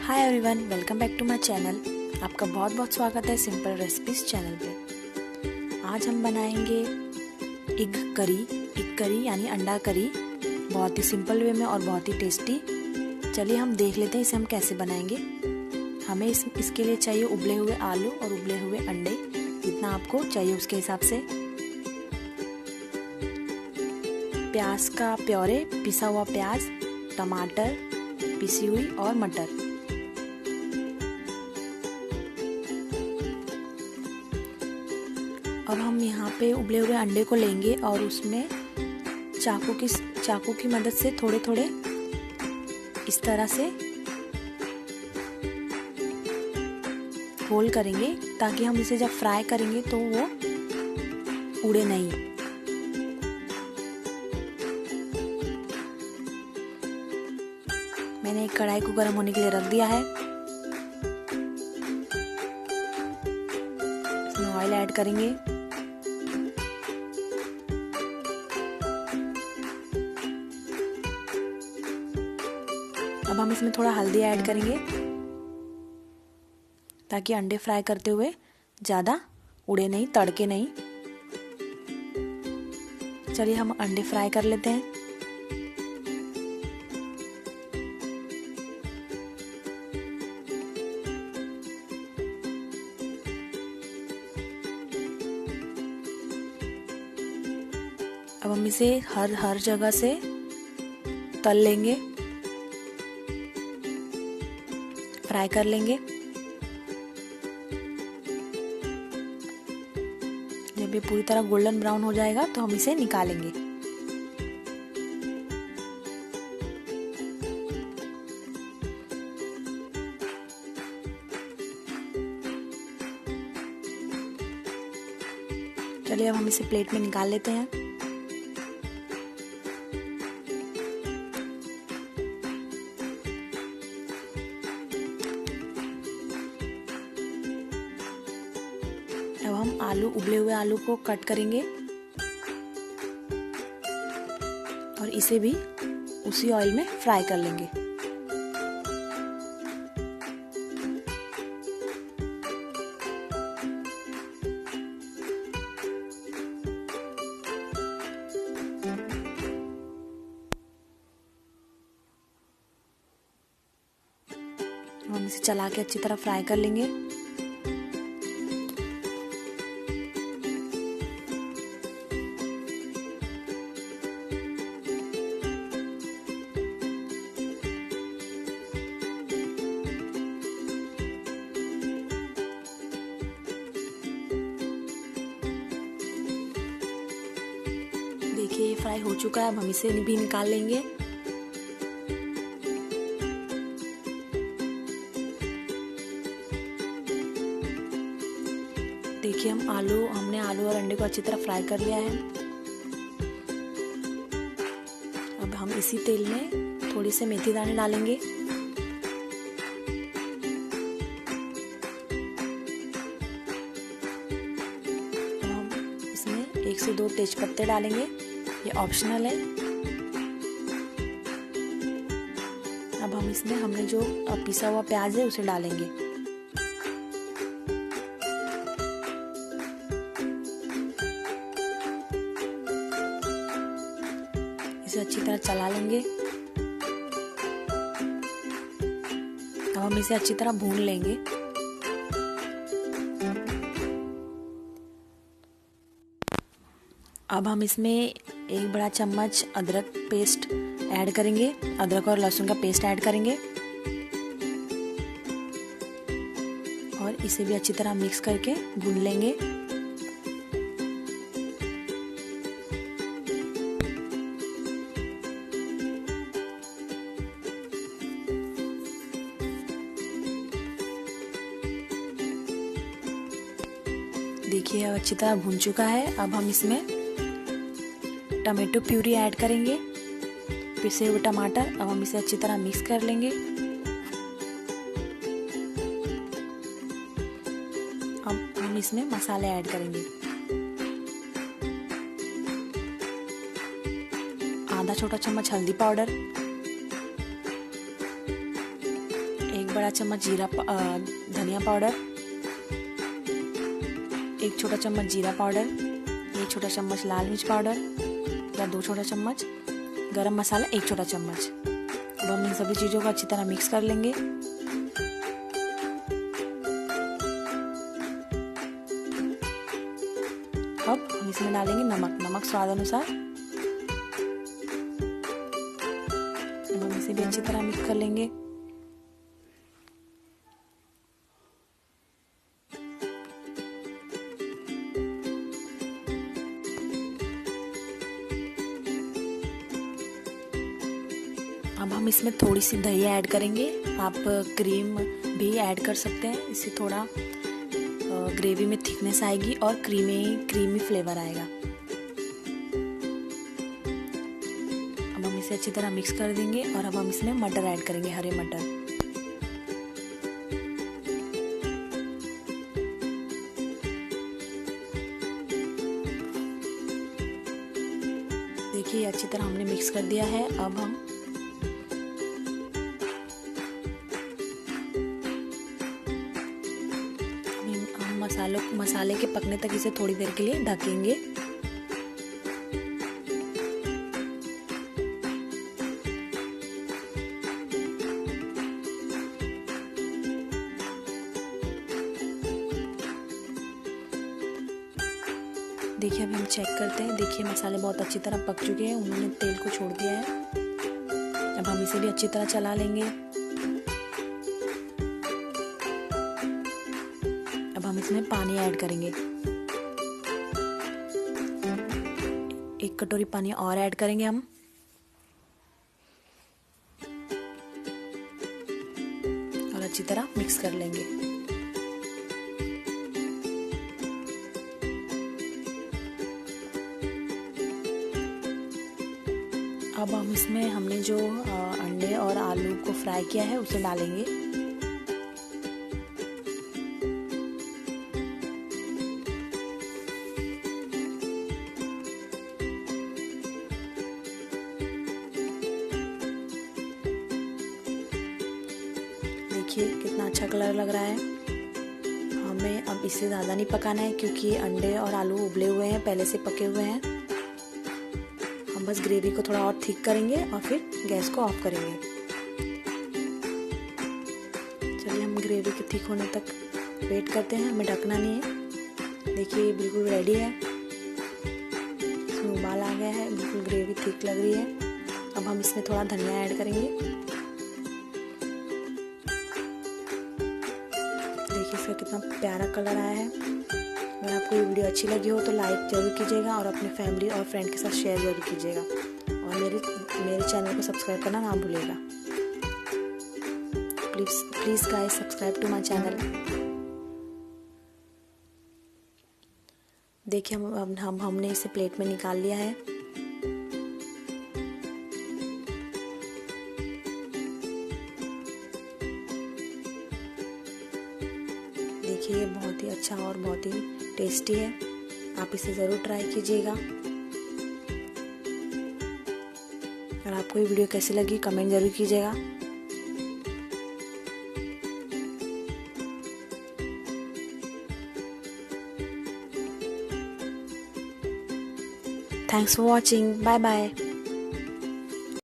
Hi everyone, welcome back to my channel. आपका बहुत बहुत स्वागत है सिंपल रेसिपीज चैनल पे। आज हम बनाएंगे एग करी यानी अंडा करी, बहुत ही सिंपल वे में और बहुत ही टेस्टी। चलिए हम देख लेते हैं इसे हम कैसे बनाएंगे। हमें इसके लिए चाहिए उबले हुए आलू और उबले हुए अंडे, जितना आपको चाहिए उसके हिसाब से। प्याज का प्योरे, पिसा हुआ प्याज, टमाटर पिसी हुई और मटर। अब हम यहाँ पे उबले हुए अंडे को लेंगे और उसमें चाकू की मदद से थोड़े थोड़े इस तरह से होल करेंगे, ताकि हम इसे जब फ्राई करेंगे तो वो उड़े नहीं। मैंने एक कढ़ाई को गर्म होने के लिए रख दिया है। इसमें ऑयल ऐड करेंगे। अब हम इसमें थोड़ा हल्दी ऐड करेंगे, ताकि अंडे फ्राई करते हुए ज़्यादा उड़े नहीं, तड़के नहीं। चलिए हम अंडे फ्राई कर लेते हैं। अब हम इसे हर जगह से तल लेंगे, फ्राई कर लेंगे। जब ये पूरी तरह गोल्डन ब्राउन हो जाएगा तो हम इसे निकालेंगे। चलिए अब हम इसे प्लेट में निकाल लेते हैं। अब हम उबले हुए आलू को कट करेंगे और इसे भी उसी ऑयल में फ्राई कर लेंगे। हम इसे चला के अच्छी तरह फ्राई कर लेंगे। देखिए ये फ्राई हो चुका है। अब हम इसे भी निकाल लेंगे। देखिए हमने आलू और अंडे को अच्छी तरह फ्राई कर लिया है। अब हम इसी तेल में थोड़ी से मेथी दाने डालेंगे। हम इसमें 1 से 2 तेज पत्ते डालेंगे, ये ऑप्शनल है। अब हम इसमें हमने जो पिसा हुआ प्याज है उसे डालेंगे। इसे अच्छी तरह चला लेंगे। अब हम इसे अच्छी तरह भून लेंगे। अब हम इसमें 1 बड़ा चम्मच अदरक पेस्ट ऐड करेंगे, अदरक और लहसुन का पेस्ट ऐड करेंगे और इसे भी अच्छी तरह मिक्स करके भून लेंगे। देखिए अब अच्छी तरह भून चुका है। अब हम इसमें टमाटो प्यूरी ऐड करेंगे, पिसे हुए टमाटर। अब हम इसे अच्छी तरह मिक्स कर लेंगे। अब हम इसमें मसाले ऐड करेंगे। आधा छोटा चम्मच हल्दी पाउडर, 1 बड़ा चम्मच धनिया पाउडर, 1 छोटा चम्मच जीरा पाउडर, 1 छोटा चम्मच लाल मिर्च पाउडर या 2 छोटा चम्मच गरम मसाला, 1 छोटा चम्मच। अब हम इन सभी चीज़ों को अच्छी तरह मिक्स कर लेंगे। अब हम इसमें डालेंगे नमक स्वाद अनुसार। अब हम इसे भी अच्छी तरह मिक्स कर लेंगे। अब हम इसमें थोड़ी सी दही ऐड करेंगे। आप क्रीम भी ऐड कर सकते हैं, इससे थोड़ा ग्रेवी में थिकनेस आएगी और क्रीमी फ्लेवर आएगा। अब हम इसे अच्छी तरह मिक्स कर देंगे और अब हम इसमें मटर ऐड करेंगे, हरे मटर। देखिए अच्छी तरह हमने मिक्स कर दिया है। अब हम मसाले के पकने तक इसे थोड़ी देर के लिए ढकेंगे। देखिए अभी हम चेक करते हैं। देखिए मसाले बहुत अच्छी तरह पक चुके हैं, उन्होंने तेल को छोड़ दिया है। अब हम इसे भी अच्छी तरह चला लेंगे। अब हम इसमें पानी ऐड करेंगे, 1 कटोरी पानी और ऐड करेंगे हम। और अच्छी तरह मिक्स कर लेंगे। अब हम इसमें हमने जो अंडे और आलू को फ्राई किया है उसे डालेंगे। देखिए कितना अच्छा कलर लग रहा है। हमें अब इससे ज़्यादा नहीं पकाना है क्योंकि अंडे और आलू उबले हुए हैं, पहले से पके हुए हैं। हम बस ग्रेवी को थोड़ा और थिक करेंगे और फिर गैस को ऑफ करेंगे। चलिए हम ग्रेवी के थिक होने तक वेट करते हैं, हमें ढकना नहीं है। देखिए ये बिल्कुल रेडी है, इसमें उबाल आ गया है, बिल्कुल ग्रेवी थिक लग रही है। अब हम इसमें थोड़ा धनिया ऐड करेंगे। देखिए इसका कितना प्यारा कलर आया है। अगर आपको ये वीडियो अच्छी लगी हो तो लाइक जरूर कीजिएगा और अपने फैमिली और फ्रेंड के साथ शेयर जरूर कीजिएगा और मेरे चैनल को सब्सक्राइब करना ना भूलिएगा। Please guys subscribe to my channel. देखिए हमने इसे प्लेट में निकाल लिया है। देखिए ये बहुत ही अच्छा और बहुत ही टेस्टी है, आप इसे ज़रूर ट्राई कीजिएगा। और आपको ये वीडियो कैसी लगी कमेंट ज़रूर कीजिएगा। Thanks for watching, bye bye.